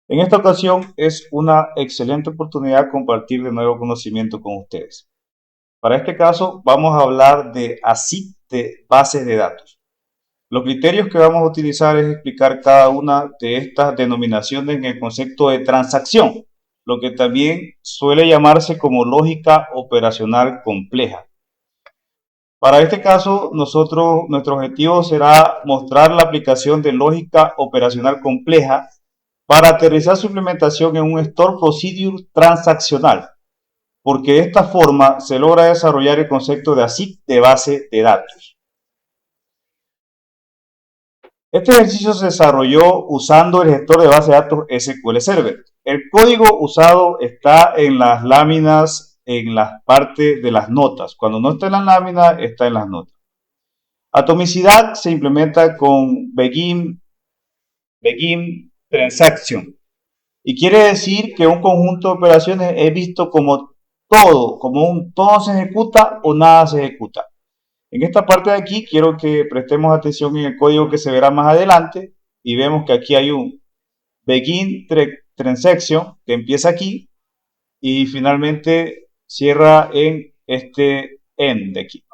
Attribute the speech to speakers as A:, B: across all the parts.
A: En esta ocasión es una excelente oportunidad compartir de nuevo conocimiento con ustedes. Para este caso vamos a hablar de ACID de bases de datos. Los criterios que vamos a utilizar es explicar cada una de estas denominaciones en el concepto de transacción, lo que también suele llamarse como lógica operacional compleja. Para este caso, nuestro objetivo será mostrar la aplicación de lógica operacional compleja para aterrizar su implementación en un Store Procedure transaccional, porque de esta forma se logra desarrollar el concepto de ACID de base de datos. Este ejercicio se desarrolló usando el gestor de base de datos SQL Server. El código usado está en las láminas, en las partes de las notas. Cuando no está en las láminas, está en las notas. Atomicidad se implementa con begin transaction. Y quiere decir que un conjunto de operaciones es visto como todo se ejecuta o nada se ejecuta. En esta parte de aquí quiero que prestemos atención en el código que se verá más adelante y vemos que aquí hay un begin transaction que empieza aquí y finalmente cierra en este end de aquí.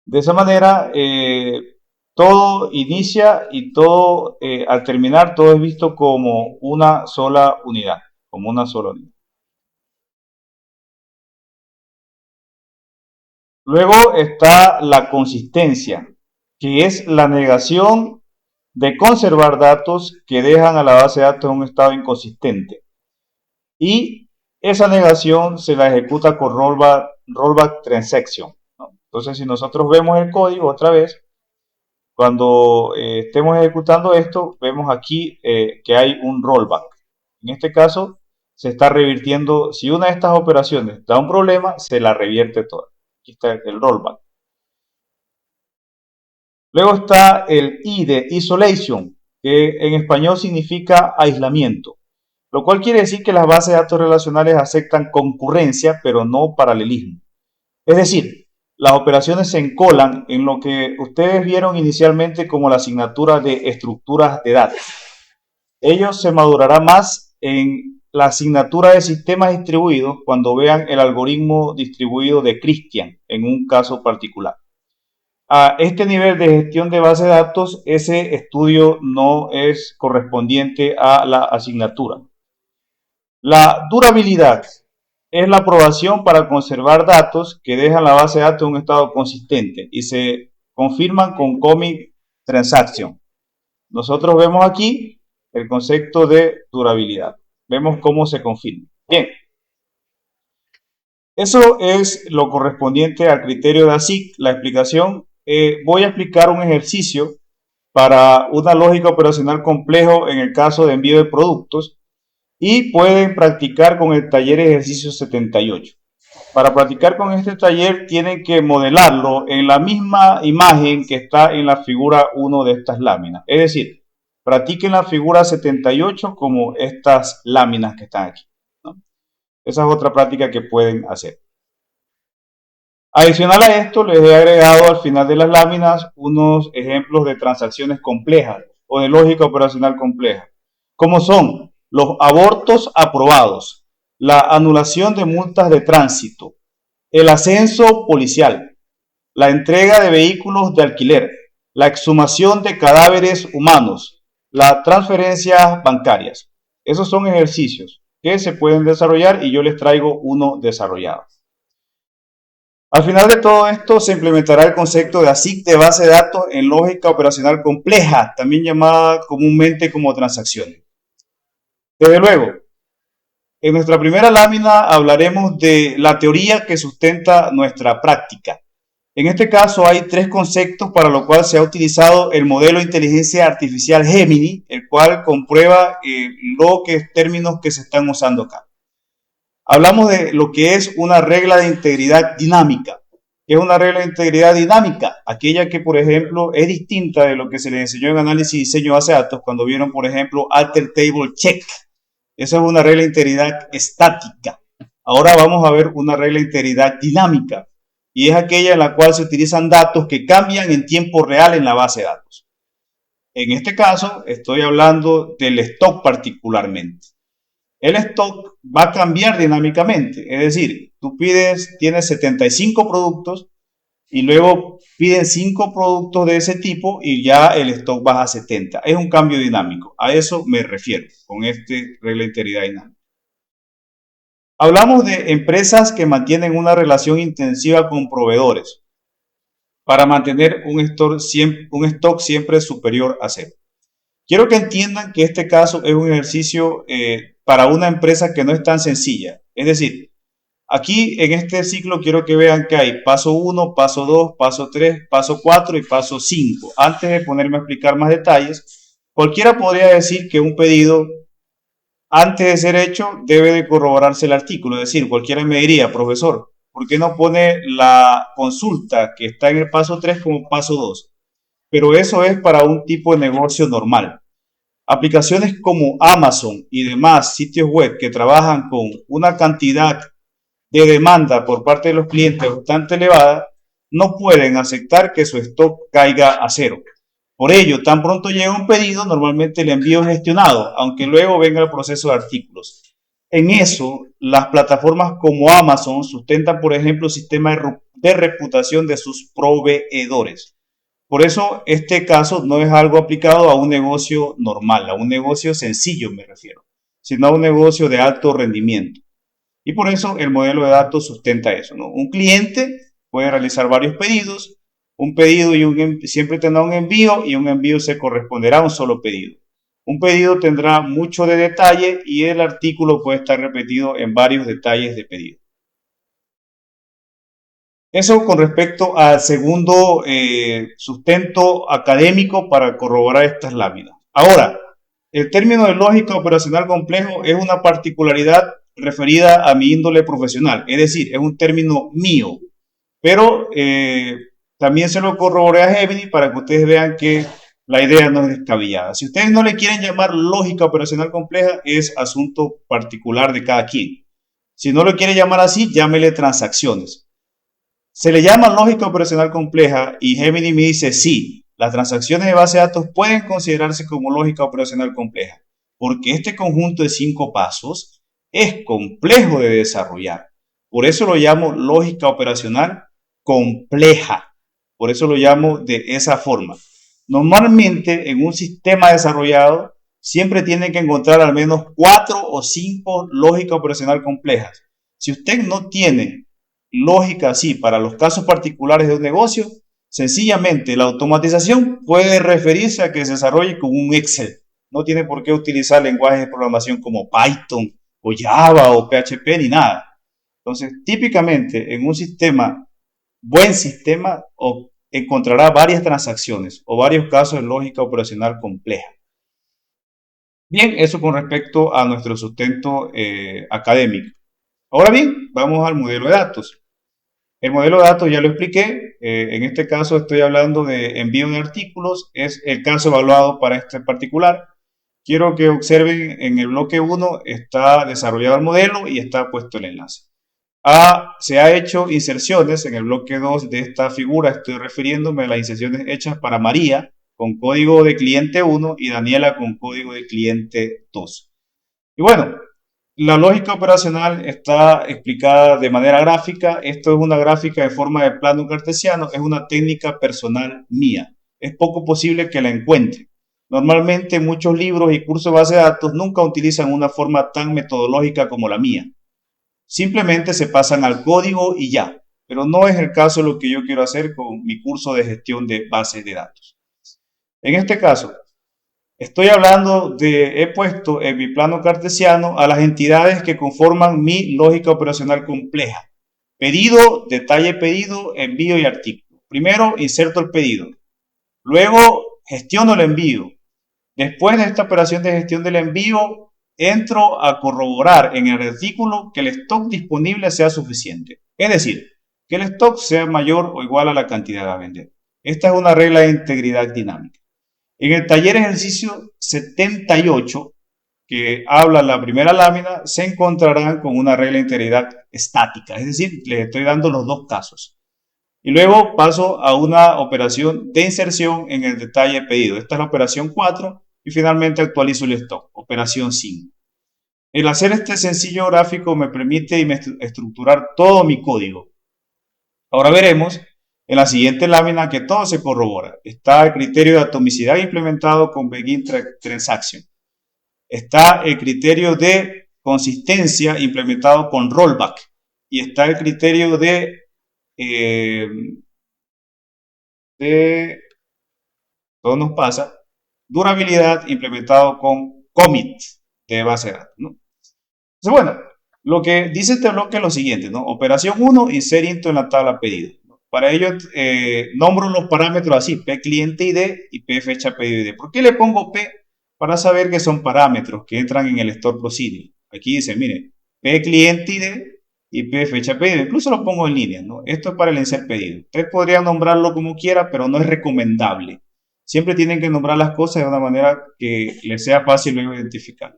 A: De esa manera, todo inicia y todo, al terminar, todo es visto como una sola unidad, como una sola unidad. Luego está la consistencia, que es la negación de conservar datos que dejan a la base de datos en un estado inconsistente. Y esa negación se la ejecuta con rollback transaction, ¿no? Entonces, si nosotros vemos el código otra vez, cuando estemos ejecutando esto, vemos aquí que hay un rollback. En este caso, se está revirtiendo, si una de estas operaciones da un problema, se la revierte toda. Aquí está el rollback. Luego está el I de isolation, que en español significa aislamiento, lo cual quiere decir que las bases de datos relacionales aceptan concurrencia, pero no paralelismo. Es decir, las operaciones se encolan en lo que ustedes vieron inicialmente como la asignatura de estructuras de datos. Ello se madurará más en la asignatura de sistemas distribuidos cuando vean el algoritmo distribuido de Christian en un caso particular. A este nivel de gestión de base de datos, ese estudio no es correspondiente a la asignatura. La durabilidad es la aprobación para conservar datos que dejan la base de datos en un estado consistente y se confirman con commit transaction. Nosotros vemos aquí el concepto de durabilidad. Vemos cómo se confirma. Bien, eso es lo correspondiente al criterio de ASIC, la explicación. Voy a explicar un ejercicio para una lógica operacional complejo en el caso de envío de productos y pueden practicar con el taller ejercicio 78. Para practicar con este taller tienen que modelarlo en la misma imagen que está en la figura 1 de estas láminas. Es decir, practiquen la figura 78 como estas láminas que están aquí, ¿no? Esa es otra práctica que pueden hacer. Adicional a esto, les he agregado al final de las láminas unos ejemplos de transacciones complejas o de lógica operacional compleja, como son los abortos aprobados, la anulación de multas de tránsito, el ascenso policial, la entrega de vehículos de alquiler, la exhumación de cadáveres humanos, las transferencias bancarias. Esos son ejercicios que se pueden desarrollar y yo les traigo uno desarrollado. Al final de todo esto se implementará el concepto de ASIC de base de datos en lógica operacional compleja, también llamada comúnmente como transacciones. Desde luego, en nuestra primera lámina hablaremos de la teoría que sustenta nuestra práctica. En este caso hay tres conceptos para lo cual se ha utilizado el modelo de inteligencia artificial Gemini, el cual comprueba los términos que se están usando acá. Hablamos de lo que es una regla de integridad dinámica. ¿Qué es una regla de integridad dinámica? Aquella que, por ejemplo, es distinta de lo que se les enseñó en análisis y diseño de base de datos cuando vieron, por ejemplo, alter table check. Esa es una regla de integridad estática. Ahora vamos a ver una regla de integridad dinámica y es aquella en la cual se utilizan datos que cambian en tiempo real en la base de datos. En este caso, estoy hablando del stock particularmente. El stock va a cambiar dinámicamente, es decir, tienes 75 productos y luego piden 5 productos de ese tipo y ya el stock baja a 70. Es un cambio dinámico, a eso me refiero con este regla de integridad dinámica. Hablamos de empresas que mantienen una relación intensiva con proveedores para mantener un stock siempre superior a cero. Quiero que entiendan que este caso es un ejercicio para una empresa que no es tan sencilla. Es decir, aquí en este ciclo quiero que vean que hay paso 1, paso 2, paso 3, paso 4 y paso 5. Antes de ponerme a explicar más detalles, cualquiera podría decir que un pedido, antes de ser hecho, debe de corroborarse el artículo. Es decir, cualquiera me diría, profesor, ¿por qué no pone la consulta que está en el paso 3 como paso 2? Pero eso es para un tipo de negocio normal. Aplicaciones como Amazon y demás sitios web que trabajan con una cantidad de demanda por parte de los clientes bastante elevada, no pueden aceptar que su stock caiga a cero. Por ello, tan pronto llega un pedido, normalmente el envío es gestionado, aunque luego venga el proceso de artículos. En eso, las plataformas como Amazon sustentan, por ejemplo, el sistema de reputación de sus proveedores. Por eso, este caso no es algo aplicado a un negocio normal, a un negocio sencillo me refiero, sino a un negocio de alto rendimiento. Y por eso el modelo de datos sustenta eso, ¿no? Un cliente puede realizar varios pedidos, un pedido siempre tendrá un envío y un envío se corresponderá a un solo pedido. Un pedido tendrá mucho de detalle y el artículo puede estar repetido en varios detalles de pedido. Eso con respecto al segundo sustento académico para corroborar estas láminas. Ahora, el término de lógica operacional complejo es una particularidad referida a mi índole profesional, es decir, es un término mío, pero también se lo corroboré a Gemini para que ustedes vean que la idea no es descabellada. Si ustedes no le quieren llamar lógica operacional compleja, es asunto particular de cada quien. Si no lo quiere llamar así, llámele transacciones. Se le llama lógica operacional compleja y Gemini me dice sí, las transacciones de base de datos pueden considerarse como lógica operacional compleja, porque este conjunto de 5 pasos es complejo de desarrollar. Por eso lo llamo lógica operacional compleja. Por eso lo llamo de esa forma. Normalmente en un sistema desarrollado siempre tiene que encontrar al menos 4 o 5 lógicas operacional complejas. Si usted no tiene lógica así para los casos particulares de un negocio, sencillamente la automatización puede referirse a que se desarrolle con un Excel. No tiene por qué utilizar lenguajes de programación como Python o Java o PHP ni nada. Entonces, típicamente en un buen sistema, encontrará varias transacciones o varios casos de lógica operacional compleja. Bien, eso con respecto a nuestro sustento académico. Ahora bien, vamos al modelo de datos. El modelo de datos ya lo expliqué, en este caso estoy hablando de envío de artículos, es el caso evaluado para este particular. Quiero que observen en el bloque 1 está desarrollado el modelo y está puesto el enlace. Se ha hecho inserciones en el bloque 2 de esta figura, estoy refiriéndome a las inserciones hechas para María con código de cliente 1 y Daniela con código de cliente 2. Y bueno, la lógica operacional está explicada de manera gráfica. Esto es una gráfica en forma de plano cartesiano. Es una técnica personal mía. Es poco posible que la encuentre. Normalmente muchos libros y cursos de base de datos nunca utilizan una forma tan metodológica como la mía. Simplemente se pasan al código y ya. Pero no es el caso de lo que yo quiero hacer con mi curso de gestión de bases de datos. En este caso, he puesto en mi plano cartesiano a las entidades que conforman mi lógica operacional compleja. Pedido, detalle pedido, envío y artículo. Primero inserto el pedido. Luego gestiono el envío. Después de esta operación de gestión del envío, entro a corroborar en el artículo que el stock disponible sea suficiente. Es decir, que el stock sea mayor o igual a la cantidad a vender. Esta es una regla de integridad dinámica. En el taller ejercicio 78, que habla la primera lámina, se encontrarán con una regla de integridad estática, es decir, les estoy dando los dos casos. Y luego paso a una operación de inserción en el detalle pedido. Esta es la operación 4 y finalmente actualizo el stock, operación 5. El hacer este sencillo gráfico me permite estructurar todo mi código. Ahora veremos en la siguiente lámina que todo se corrobora. Está el criterio de atomicidad implementado con Begin Transaction. Está el criterio de consistencia implementado con Rollback. Y está el criterio todo nos pasa, durabilidad implementado con Commit de base de datos, ¿no? Entonces, bueno, lo que dice este bloque es lo siguiente, ¿no? Operación 1, insert into en la tabla pedido. Para ello, nombro los parámetros así, P cliente ID y P fecha pedido ID. ¿Por qué le pongo P? Para saber que son parámetros que entran en el store procedure. Aquí dice, mire, P cliente ID y P fecha pedido. Incluso lo pongo en línea, ¿no? Esto es para el insert pedido. Ustedes podrían nombrarlo como quiera, pero no es recomendable. Siempre tienen que nombrar las cosas de una manera que les sea fácil luego identificar.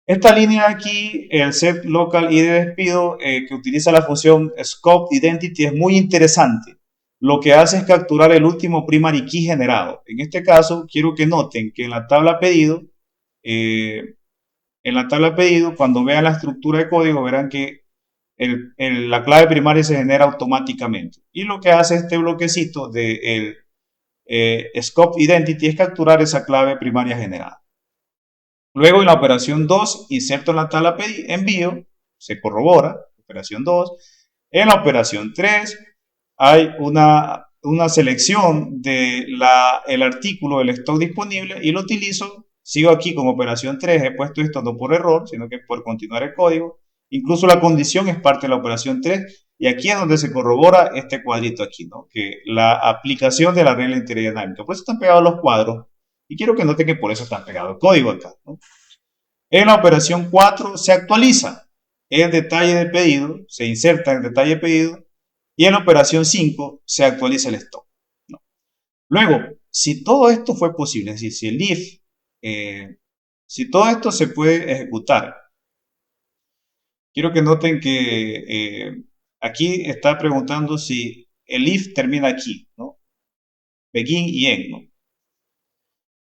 A: Esta línea aquí, el set local ID de despido, que utiliza la función scope identity, es muy interesante. Lo que hace es capturar el último primary key generado. En este caso, quiero que noten que en la tabla pedido, cuando vean la estructura de código, verán que la clave primaria se genera automáticamente. Y lo que hace este bloquecito de scope identity es capturar esa clave primaria generada. Luego en la operación 2, inserto en la tabla envío, se corrobora, operación 2. En la operación 3 hay una selección del artículo del stock disponible y lo utilizo. Sigo aquí con operación 3, he puesto esto no por error, sino que por continuar el código. Incluso la condición es parte de la operación 3 y aquí es donde se corrobora este cuadrito aquí, ¿no? Que la aplicación de la regla integral dinámica. Por eso están pegados los cuadros y quiero que noten que por eso está pegado el código acá, ¿no? En la operación 4 se actualiza el detalle de pedido, se inserta en el detalle de pedido y en la operación 5 se actualiza el stock, ¿no? Luego, si todo esto fue posible, es decir, si el if, si todo esto se puede ejecutar, quiero que noten que aquí está preguntando si el if termina aquí, ¿no? Begin y end, ¿no?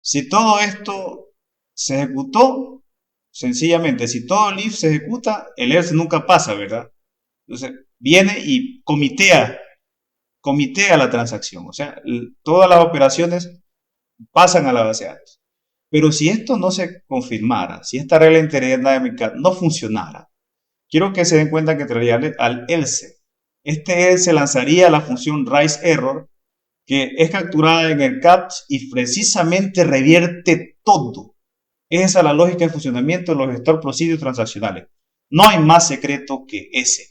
A: Si todo esto se ejecutó, sencillamente, si todo el if se ejecuta, el else nunca pasa, ¿verdad? Entonces, viene y comitea la transacción. O sea, todas las operaciones pasan a la base de datos. Pero si esto no se confirmara, si esta regla integral dinámica no funcionara, quiero que se den cuenta que entraría al else. Este else lanzaría la función raisError, que es capturada en el catch y precisamente revierte todo. Esa es la lógica de funcionamiento de los store procedures transaccionales. No hay más secreto que ese.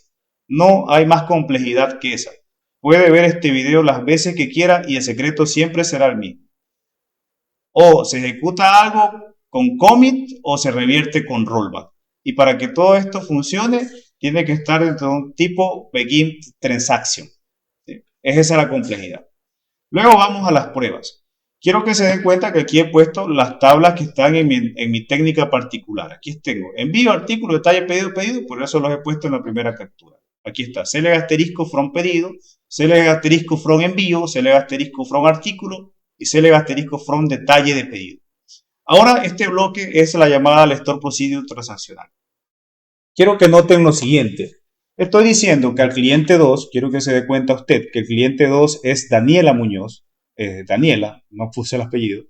A: No hay más complejidad que esa. Puede ver este video las veces que quiera y el secreto siempre será el mismo. O se ejecuta algo con commit o se revierte con rollback. Y para que todo esto funcione, tiene que estar dentro de un tipo begin transaction. ¿Sí? Es esa la complejidad. Luego vamos a las pruebas. Quiero que se den cuenta que aquí he puesto las tablas que están en mi técnica particular. Aquí tengo envío, artículo, detalle, pedido, por eso los he puesto en la primera captura. Aquí está, select asterisco from pedido, select asterisco from envío, select asterisco from artículo y select asterisco from detalle de pedido. Ahora este bloque es la llamada al store procedure transaccional. Quiero que noten lo siguiente. Estoy diciendo que al cliente 2, quiero que se dé cuenta usted que el cliente 2 es Daniela Muñoz, Daniela, no puse el apellido,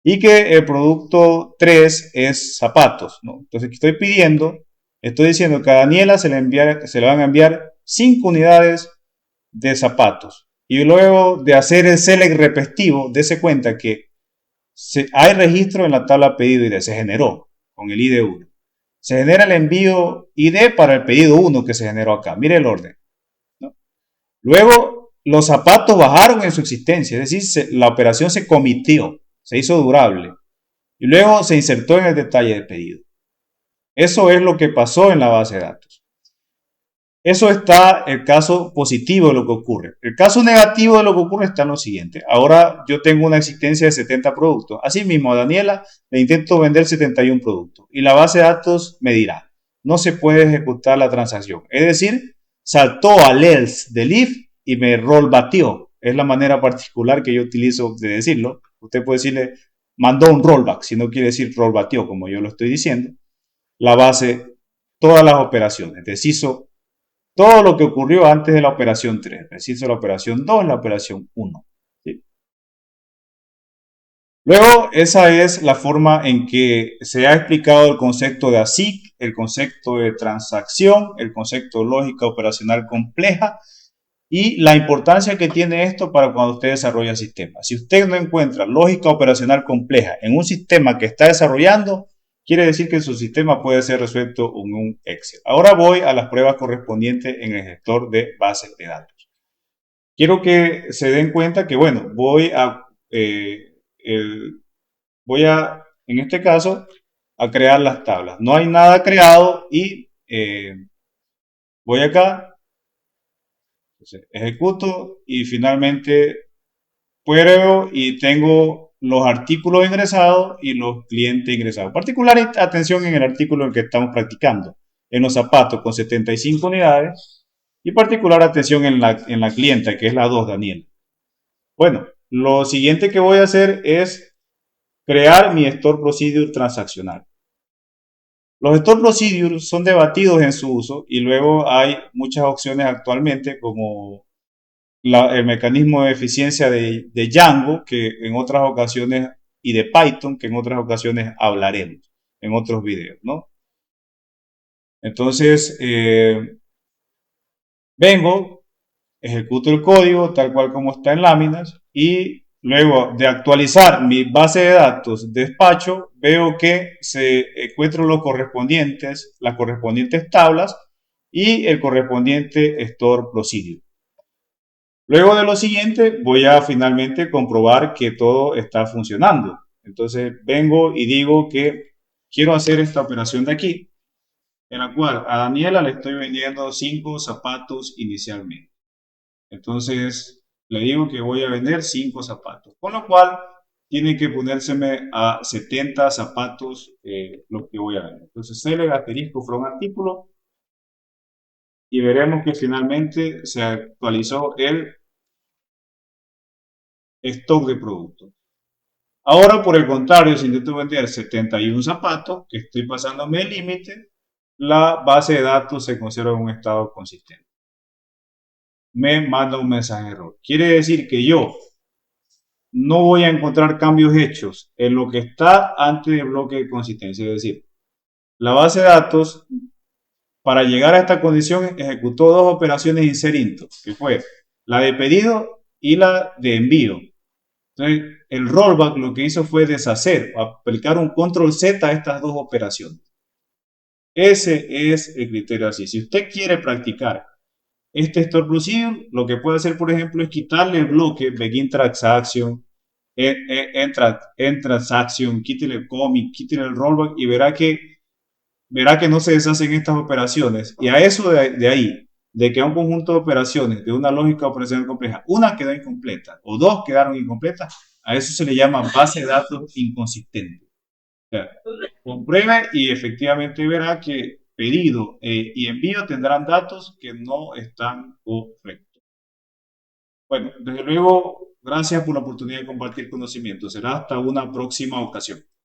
A: y que el producto 3 es zapatos, ¿no? Entonces estoy diciendo que a Daniela se le van a enviar 5 unidades de zapatos. Y luego de hacer el select repetitivo, dése cuenta que hay registro en la tabla pedido ID, se generó con el ID 1. Se genera el envío ID para el pedido 1 que se generó acá. Mire el orden, ¿no? Luego, los zapatos bajaron en su existencia, es decir, la operación se comitió, se hizo durable. Y luego se insertó en el detalle de pedido. Eso es lo que pasó en la base de datos. Eso está el caso positivo de lo que ocurre. El caso negativo de lo que ocurre está en lo siguiente. Ahora yo tengo una existencia de 70 productos. Asimismo, a Daniela le intento vender 71 productos. Y la base de datos me dirá, no se puede ejecutar la transacción. Es decir, saltó al else del if y me rollbateó. Es la manera particular que yo utilizo de decirlo. Usted puede decirle, mandó un rollback, si no quiere decir rollbateó, como yo lo estoy diciendo. La base, todas las operaciones, deshizo todo lo que ocurrió antes de la operación 3, deshizo la operación 2, la operación 1. ¿Sí? Luego, esa es la forma en que se ha explicado el concepto de ASIC, el concepto de transacción, el concepto de lógica operacional compleja y la importancia que tiene esto para cuando usted desarrolla sistemas. Si usted no encuentra lógica operacional compleja en un sistema que está desarrollando, quiere decir que su sistema puede ser resuelto en un Excel. Ahora voy a las pruebas correspondientes en el gestor de bases de datos. Quiero que se den cuenta que, bueno, en este caso, a crear las tablas. No hay nada creado y voy acá, entonces, ejecuto y finalmente pruebo y tengo los artículos ingresados y los clientes ingresados. Particular atención en el artículo en el que estamos practicando, en los zapatos con 75 unidades y particular atención en la clienta que es la 2, Daniel. Bueno, lo siguiente que voy a hacer es crear mi store procedure transaccional. Los store procedures son debatidos en su uso y luego hay muchas opciones actualmente como el mecanismo de eficiencia de Django, que en otras ocasiones, y de Python, que en otras ocasiones hablaremos en otros videos, ¿no? Entonces, vengo, ejecuto el código tal cual como está en láminas y luego de actualizar mi base de datos despacho, veo que se encuentran las correspondientes tablas y el correspondiente store procedure. Luego de lo siguiente, voy a finalmente comprobar que todo está funcionando. Entonces vengo y digo que quiero hacer esta operación de aquí, en la cual a Daniela le estoy vendiendo 5 zapatos inicialmente. Entonces le digo que voy a vender 5 zapatos, con lo cual tiene que ponérseme a 70 zapatos lo que voy a vender. Entonces select asterisco from artículo y veremos que finalmente se actualizó el stock de producto. Ahora, por el contrario, si intento vender 71 zapatos, que estoy pasándome el límite, la base de datos se conserva en un estado consistente. Me manda un mensaje de error. Quiere decir que yo no voy a encontrar cambios hechos en lo que está antes del bloque de consistencia. Es decir, la base de datos, para llegar a esta condición, ejecutó dos operaciones insert que fue la de pedido y la de envío. Entonces, el rollback lo que hizo fue deshacer, aplicar un control Z a estas dos operaciones. Ese es el criterio así. Si usted quiere practicar este store procedure, lo que puede hacer, por ejemplo, es quitarle el bloque begin transaction, end transaction, quítele el commit, quítele el rollback y verá que no se deshacen estas operaciones. Y a eso de ahí, de que a un conjunto de operaciones de una lógica operacional compleja, una quedó incompleta o dos quedaron incompletas, a eso se le llama base de datos inconsistente. O sea, compruebe y efectivamente verá que pedido y envío tendrán datos que no están correctos. Bueno, desde luego, gracias por la oportunidad de compartir conocimiento. Será hasta una próxima ocasión.